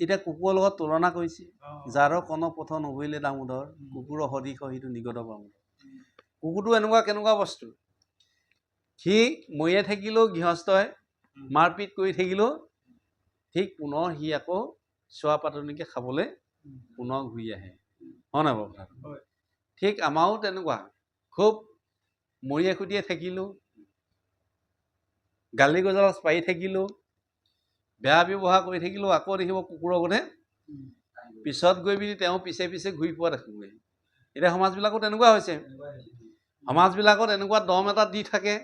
এতিয়া কুকুৰৰ লগত তুলনা কৰিছে যাৰ কণ পথ নভৰিলে দামোদৰ কুকুৰৰ সদৃশ সিটো নিগত বামুদৰ। কুকুৰটো এনেকুৱা কেনেকুৱা বস্তু, সি মৰিয়াই থাকিলেও গৃহস্থই মাৰপিট কৰি থাকিলেও ঠিক পুনৰ সি আকৌ চোৱা পাতনিকে খাবলৈ পুনৰ ঘূৰি আহে, হয় নাই বাৰু কথাটো? ঠিক আমাৰো তেনেকুৱা, খুব মৰিয়াই খুটিয়াই থাকিলেও, গালি গজছ পাৰি থাকিলেও, বেয়া ব্যৱহাৰ কৰি থাকিলেও আকৌ দেখিব কুকুৰৰ গতে পিছত গৈ পিনি তেওঁ পিছে পিছে ঘূৰি পোৱা দেখিবই। এতিয়া সমাজবিলাকো তেনেকুৱা হৈছে। সমাজবিলাকত এনেকুৱা দম এটা দি থাকে,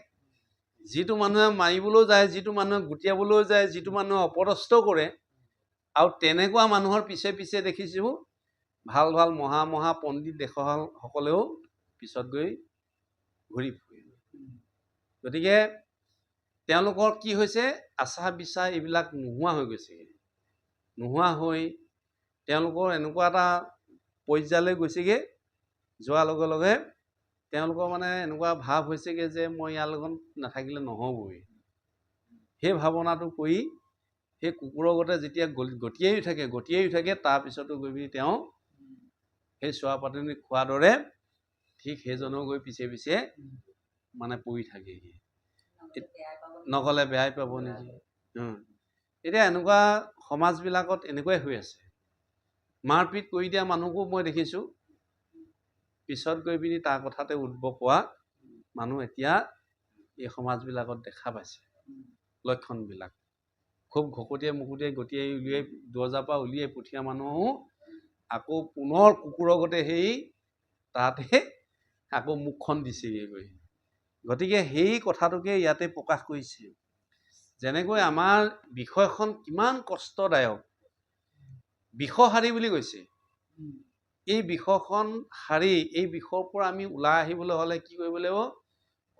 যিটো মানুহে মাৰিবলৈও যায়, যিটো মানুহে গুটিয়াবলৈও যায়, যিটো মানুহে অপদস্থ কৰে, আৰু তেনেকুৱা মানুহৰ পিছে পিছে দেখিছোঁ ভাল ভাল মহা পণ্ডিত দেশসকলেও পিছত গৈ ঘূৰি ফুৰে। গতিকে তেওঁলোকৰ কি হৈছে, আচাৰ বিচাৰ এইবিলাক নোহোৱা হৈ গৈছে। নোহোৱা হৈ তেওঁলোকৰ এনেকুৱা এটা পৰ্যায়লৈ গৈছেগৈ, যোৱাৰ লগে লগে তেওঁলোকৰ মানে এনেকুৱা ভাৱ হৈছেগৈ যে মই ইয়াৰ লগত নাথাকিলে নহ'বই। সেই ভাৱনাটো কৰি সেই কুকুৰৰ গতে যেতিয়া গতিয়াইও থাকে তাৰপিছতো গৈ পিনি তেওঁ সেই চোৱা পাতনি খোৱাৰ দৰে ঠিক সেইজনেও গৈ পিছে পিছে মানে পৰি থাকেহি, নগ'লে বেয়াই পাব নেকি। এতিয়া এনেকুৱা সমাজবিলাকত এনেকুৱাই হৈ আছে। মাৰপিট কৰি দিয়া মানুহকো মই দেখিছোঁ পিছত গৈ পিনি তাৰ কথাতে উদ্ভৱ হোৱা মানুহ এতিয়া এই সমাজবিলাকত দেখা পাইছে। লক্ষণবিলাক খুব ঘকটিয়াই গতিয়াই উলিয়াই দৰজাৰ পৰা উলিয়াই পঠিওৱা মানুহো আকৌ পুনৰ কুকুৰৰ গতে সেই তাতে আকৌ মুখখন দিছেগৈ গৈ। গতিকে সেই কথাটোকে ইয়াতে প্ৰকাশ কৰিছে, যেনেকৈ আমাৰ বিষয়খন কিমান কষ্টদায়ক, বিষহাৰী বুলি কৈছে। এই বিষয়খন সাৰি এই বিষয়ৰ পৰা আমি ওলাই আহিবলৈ হ'লে কি কৰিব লাগিব?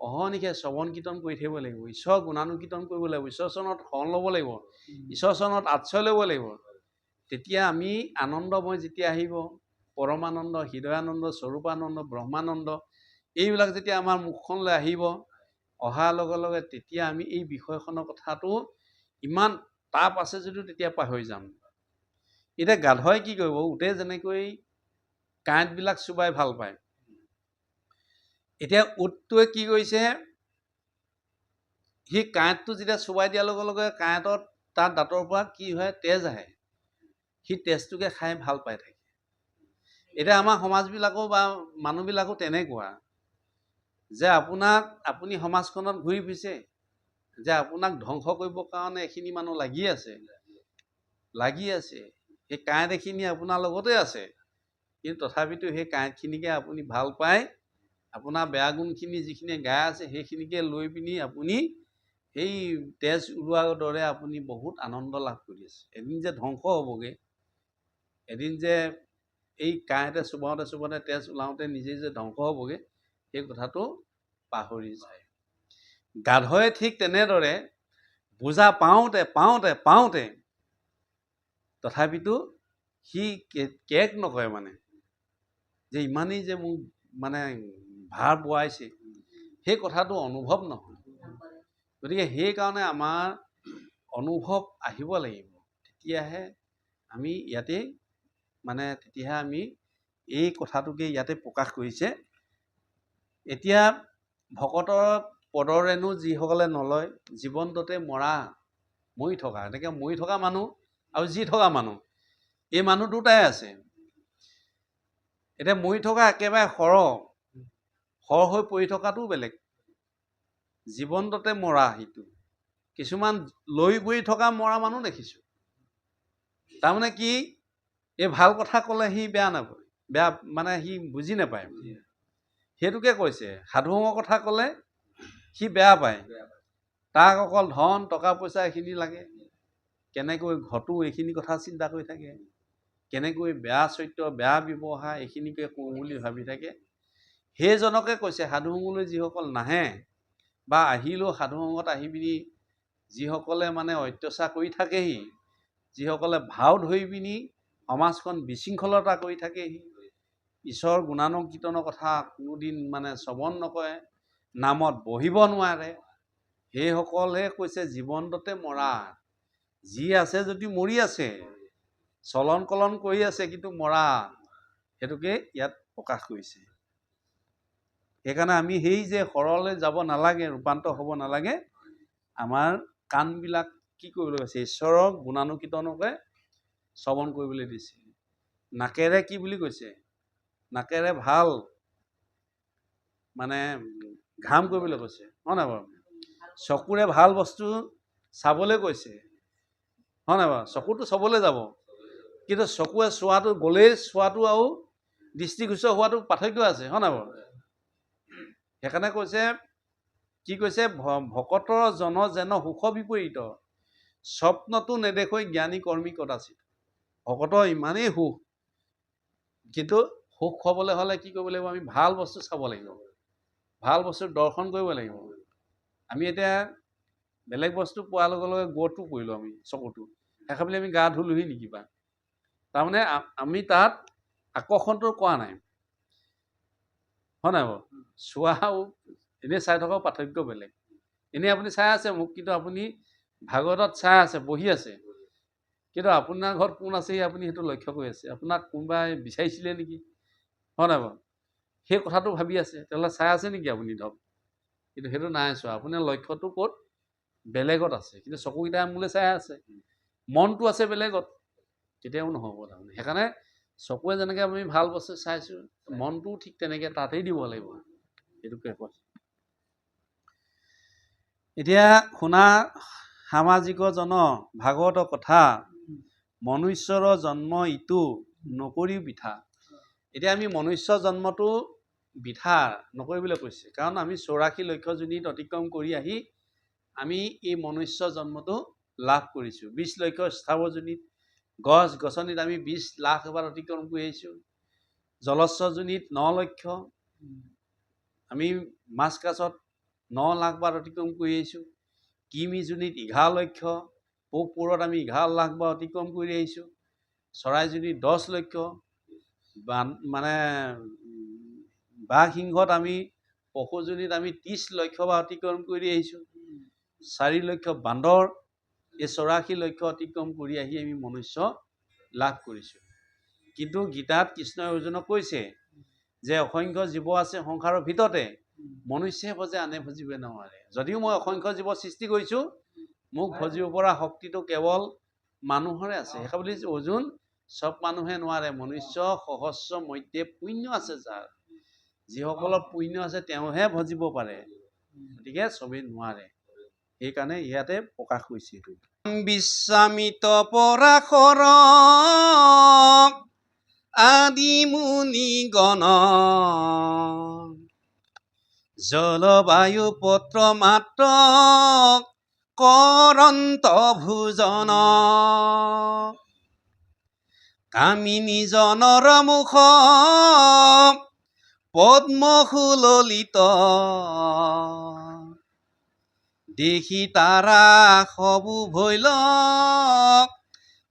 অহৰ্নিশে শ্ৰৱণ কীৰ্তন কৰি থাকিব লাগিব, ঈশ্বৰৰ গুণানুকীৰ্তন কৰিব লাগিব, ঈশ্বৰ চৰণত শৰণ ল'ব লাগিব, ঈশ্বৰ চৰণত আশ্ৰয় ল'ব লাগিব। তেতিয়া আমি আনন্দময় যেতিয়া আহিব, পৰমানন্দ, হৃদয়ানন্দ, স্বৰূপানন্দ, ব্ৰহ্মানন্দ, এইবিলাক যেতিয়া আমাৰ মুখখনলৈ আহিব, অহাৰ লগে লগে তেতিয়া আমি এই বিষয়খনৰ কথাটো ইমান তাপ আছে যদিও তেতিয়া পাহৰি যাম। এতিয়া গাধই কি কৰিব? উঠে যেনেকৈ কাঁইটবিলাক চুবাই ভাল পায়, এতিয়া উটটোৱে কি কৰিছে? সি কাঁইটটো যেতিয়া চুবাই দিয়াৰ লগে লগে কাঁইটত তাৰ দাঁতৰ পৰা কি হয়? তেজ আহে। সি তেজটোকে খাই ভাল পাই থাকে। এতিয়া আমাৰ সমাজবিলাকো বা মানুহবিলাকো তেনেকুৱা, যে আপুনি সমাজখনত ঘূৰি ফুৰিছে, যে আপোনাক ধ্বংস কৰিবৰ কাৰণে এখিনি মানুহ লাগি আছে। সেই কাঁইট এখিনি আপোনাৰ লগতে আছে, কিন্তু তথাপিতো সেই কাঁইটখিনিকে আপুনি ভাল পায়, আপোনাৰ বেয়া গুণখিনি যিখিনি গাই আছে সেইখিনিকে লৈ পিনি আপুনি সেই তেজ ওলোৱাৰ দৰে আপুনি বহুত আনন্দ লাভ কৰি আছে। এদিন যে ধ্বংস হ'বগৈ, এদিন যে এই কাঁইটে চুবাওঁতে তেজ ওলাওঁতে নিজেই যে ধ্বংস হ'বগৈ, সেই কথাটো পাহৰি যায়। গাধই ঠিক তেনেদৰে বোজা পাওঁতে তথাপিতো সি কেক নকৰে, মানে যে ইমানেই যে মোক মানে ভাৰ বোৱাইছে, সেই কথাটো অনুভৱ নহয়। গতিকে সেইকাৰণে আমাৰ অনুভৱ আহিব লাগিব, তেতিয়াহে আমি ইয়াতে তেতিয়াহে আমি এই কথাটোকে ইয়াতে প্ৰকাশ কৰিছে। এতিয়া ভকতৰ পদৰেণু যিসকলে নলয়, জীৱন্ততে মৰি থকা, এনেকৈ মৰি থকা মানুহ আৰু যি থকা মানুহ, এই মানুহ দুটাই আছে। এতিয়া মৰি থকা একেবাৰে সৰ হৈ পৰি থকাটোও বেলেগ, জীৱন্ততে মৰা সিটো। কিছুমান লৈ বহি থকা মৰা মানুহ দেখিছোঁ। তাৰমানে কি? এই ভাল কথা ক'লে সি বেয়া নাপায়, সি বুজি নাপায়। সেইটোকে কৈছে, সাধুঙৰ কথা ক'লে সি বেয়া পায়, তাক অকল ধন টকা পইচা এইখিনি লাগে, কেনেকৈ ঘটো এইখিনি কথা চিন্তা কৰি থাকে, কেনেকৈ বেয়া চৰিত্ৰ বেয়া ব্যৱহাৰ এইখিনিকে কৰোঁ বুলি ভাবি থাকে। সেইজনকে কৈছে সাধুঙলৈ যিসকল নাহে বা আহিলেও সাধুসংগত আহি পিনি যিসকলে অত্যাচাৰ কৰি থাকেহি, যিসকলে ভাও ধৰি পিনি সমাজখন বিশৃংখলতা কৰি থাকেহি, ঈশ্বৰৰ গুণানুকীৰ্তনৰ কথা কোনোদিন শ্ৰৱণ নকৰে, নামত বহিব নোৱাৰে, সেইসকলে কৈছে জীৱন্ততে মৰা। যি আছে যদি মৰি আছে, চলন কলন কৰি আছে কিন্তু মৰা, সেইটোকে ইয়াত প্ৰকাশ কৰিছে। সেইকাৰণে আমি সেই যে সৰলে যাব নালাগে, ৰূপান্তৰ হ'ব নালাগে, আমাৰ কাণবিলাক কি কৰিবলৈ কৈছে? ঈশ্বৰৰ গুণানুকীৰ্তনকে শ্ৰৱণ কৰিবলৈ দিছে। নাকেৰে কি বুলি কৈছে? নাকেৰে ভাল মানে ঘাম কৰিবলৈ কৈছে, হয় নাই বাৰু? চকুৰে ভাল বস্তু চাবলৈ কৈছে, হয় নাই বাৰু? চকুটো চাবলৈ যাব, কিন্তু চকুৰে চোৱাটো গ'লেই চোৱাটো আৰু দৃষ্টিগোচৰ হোৱাটো পাৰ্থক্য আছে, হয় নাই বাৰু? সেইকাৰণে কৈছে, কি কৈছে? ভকতৰ জন যেন সুখ বিপৰীত, স্বপ্নটো নেদেখৈ জ্ঞানী কৰ্মী কদাচিত। ভকতৰ ইমানেই সুখ, কিন্তু সুখ হ'বলৈ হ'লে কি কৰিব লাগিব? আমি ভাল বস্তু চাব লাগিব, ভাল বস্তু দৰ্শন কৰিব লাগিব। আমি এতিয়া বেলেগ বস্তু পোৱাৰ লগে লগে গৌৰৱটো কৰিলোঁ আমি চকুটো, সেইখন বুলি আমি গা ধুলোহি নেকি বা? তাৰমানে আমি তাত আকৰ্ষণটো কৰা নাই, হয় নাই বাৰু? চোৱা আৰু এনেই চাই থকাৰ পাৰ্থক্য বেলেগ। এনেই আপুনি চাই আছে মোক, কিন্তু আপুনি ভাগৱতত চাই আছে, বহি আছে, কিন্তু আপোনাৰ ঘৰত কোন আছে আপুনি সেইটো লক্ষ্য কৰি আছে। আপোনাক কোনোবাই বিচাৰিছিলে নেকি, হয় নাই বাৰু? সেই কথাটো ভাবি আছে, তেতিয়াহ'লে চাই আছে নেকি আপুনি ধৰক? কিন্তু সেইটো নাই চোৱা, আপোনাৰ লক্ষ্যটো ক'ত? বেলেগত আছে, কিন্তু চকুকেইটা মোলৈ চাই আছে, মনটো আছে বেলেগত, কেতিয়াও নহ'ব তাৰমানে। সেইকাৰণে চকুৱে যেনেকৈ আমি ভাল বস্তু চাইছোঁ, মনটোও ঠিক তেনেকৈ তাতেই দিব লাগিব, সেইটোকে কৈছে। এতিয়া শুনা সামাজিক জন ভাগৱত কথা, মনুষ্যৰ জন্ম ইটো নকৰি বৃথা। এতিয়া আমি মনুষ্য জন্মটো বৃথা নকৰিবলৈ কৈছে, কাৰণ আমি 84 লক্ষ যোনিত অতিক্ৰম কৰি আহি আমি এই মনুষ্য জন্মটো লাভ কৰিছোঁ। 20 লক্ষ স্থাৱৰ যোনিত, গছ গছনিত আমি 20 লাখ এবাৰ অতিক্ৰম কৰি আহিছোঁ। জলস্বৰ যোনিত 9 লক্ষ, আমি মাছ কাছত 9 লাখ বাৰ অতিক্ৰম কৰি আহিছোঁ। কিমি যোনিত 11 লক্ষ, পোক পৰুৱাত আমি 11 লাখ বাৰ অতিক্ৰম কৰি আহিছোঁ। চৰাই যোনিত 10 লক্ষ, মানে বাঘ সিংহত আমি পশুজনিত আমি 30 লক্ষ বাৰ অতিক্ৰম কৰি আহিছোঁ। 4 লক্ষ বান্দৰ, এই 84 লক্ষ অতিক্ৰম কৰি আহি আমি মনুষ্য লাভ কৰিছোঁ। কিন্তু গীতাত কৃষ্ণই অৰ্জুনক কৈছে যে অসংখ্য জীৱ আছে সংসাৰৰ ভিতৰতে, মনুষ্যই ভজে আনে ভজিব নোৱাৰে। যদিও মই অসংখ্য জীৱ সৃষ্টি কৰিছোঁ, মোক ভজিব পৰা শক্তিটো কেৱল মানুহৰে আছে। সেইখন বুলি অৰ্জুন চব মানুহে নোৱাৰে, মনুষ্য সহস্ৰ মধ্যে পুণ্য আছে যাৰ, যিসকলৰ পুণ্য আছে তেওঁহে ভজিব পাৰে, গতিকে চবেই নোৱাৰে। সেইকাৰণে ইয়াতে প্ৰকাশ কৰিছে এইটো। বিশ্বামিত পৰাশৰ আদি মুনি গণ, জলবায়ু পত্ৰ মাত্ৰ কৰন্ত ভোজন, কামিনী জনৰ মুখ পদ্ম সুললিত, দেখি তাৰা সবু ভৈল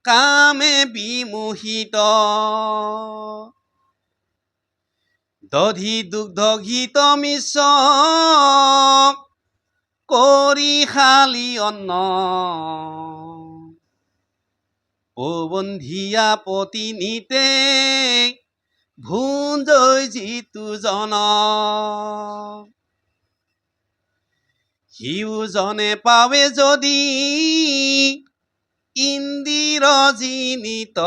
কামে বিমোহিত, দধি দুগ্ধ ঘিত মিশ্ৰ কৰি শালি অন্ন, পবন্ধিয়া পতি নিতে ভুঞ্জয় যিটো জন, সিউজনে পাৱে যদি ইন্দিৰ জিনিত,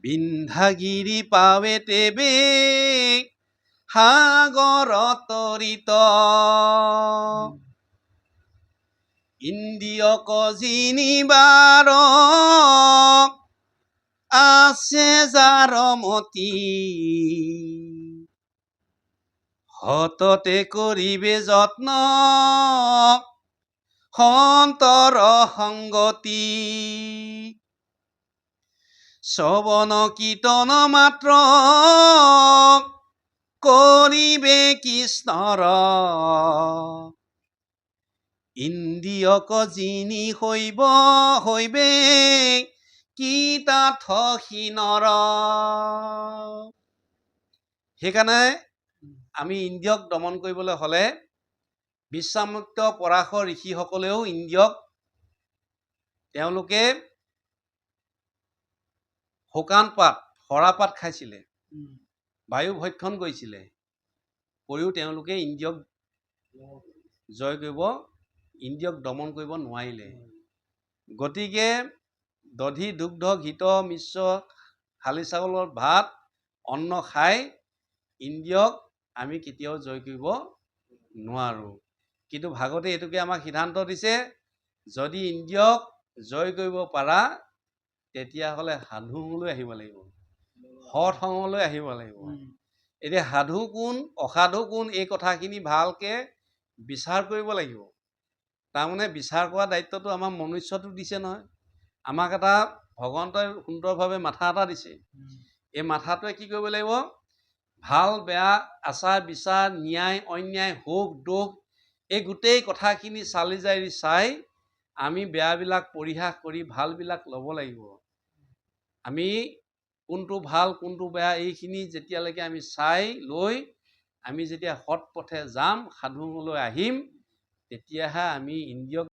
বিন্ধ্যাগিৰি পাৱে তেবে সাগৰ তৰিত, ইন্দ্ৰিয়ক জিনিবাৰ আছে যাৰ মতি, সততে কৰিবে যত্ন সন্তৰ সংগতি, শ্ৰৱণ কীৰ্তন মাত্ৰ কৰিবে কৃষ্ণৰ, ইন্দ্ৰিয়ক জিনি হৈবে কৃতাৰ্থ হীনৰ। সেইকাৰণে আমি ইন্দ্ৰিয়ক দমন কৰিবলৈ হ'লে বিশ্বামিত্ৰ পৰাশৰ ঋষিসকলেও ইন্দ্ৰিয়ক তেওঁলোকে শুকান পাত সৰা পাত খাইছিলে, বায়ু ভক্ষণ কৰিছিলে, কৰিও তেওঁলোকে ইন্দ্ৰিয়ক জয় কৰিব, ইন্দ্ৰিয়ক দমন কৰিব নোৱাৰিলে। গতিকে দধি দুগ্ধ ঘৃত মিশ্ৰ শালি চাউলৰ ভাত অন্ন খাই ইন্দ্ৰিয়ক আমি কেতিয়াও জয় কৰিব নোৱাৰোঁ। কিন্তু ভাগৱতে এইটোকে আমাক সিদ্ধান্ত দিছে, যদি ইন্দ্ৰিয়ক জয় কৰিব পাৰা তেতিয়াহ'লে সাধু সংগলৈ আহিব লাগিব, সৎ সংগলৈ আহিব লাগিব। এতিয়া সাধু কোন অসাধু কোন এই কথাখিনি ভালকে বিচাৰ কৰিব লাগিব। তাৰমানে বিচাৰ কৰা দায়িত্বটো আমাৰ মনুষ্যটো দিছে নহয়। আমাক এটা ভগৱন্তই সুন্দৰভাৱে মাথা এটা দিছে। এই মাথাটোৱে কি কৰিব লাগিব, ভাল বেয়া আচাৰ বিচাৰ ন্যায় অন্যায় সুখ দুখ এই গোটেই কথাখিনি চালি জাৰি চাই আমি বেয়াবিলাক পৰিহাস কৰি ভালবিলাক ল'ব লাগিব। আমি কোনটো ভাল কোনটো বেয়া এইখিনি যেতিয়ালৈকে আমি চাই লৈ আমি যেতিয়া সৎ পথে যাম, সাধু সংগলৈ আহিম, তেতিয়াহে আমি ইন্দ্ৰিয়ক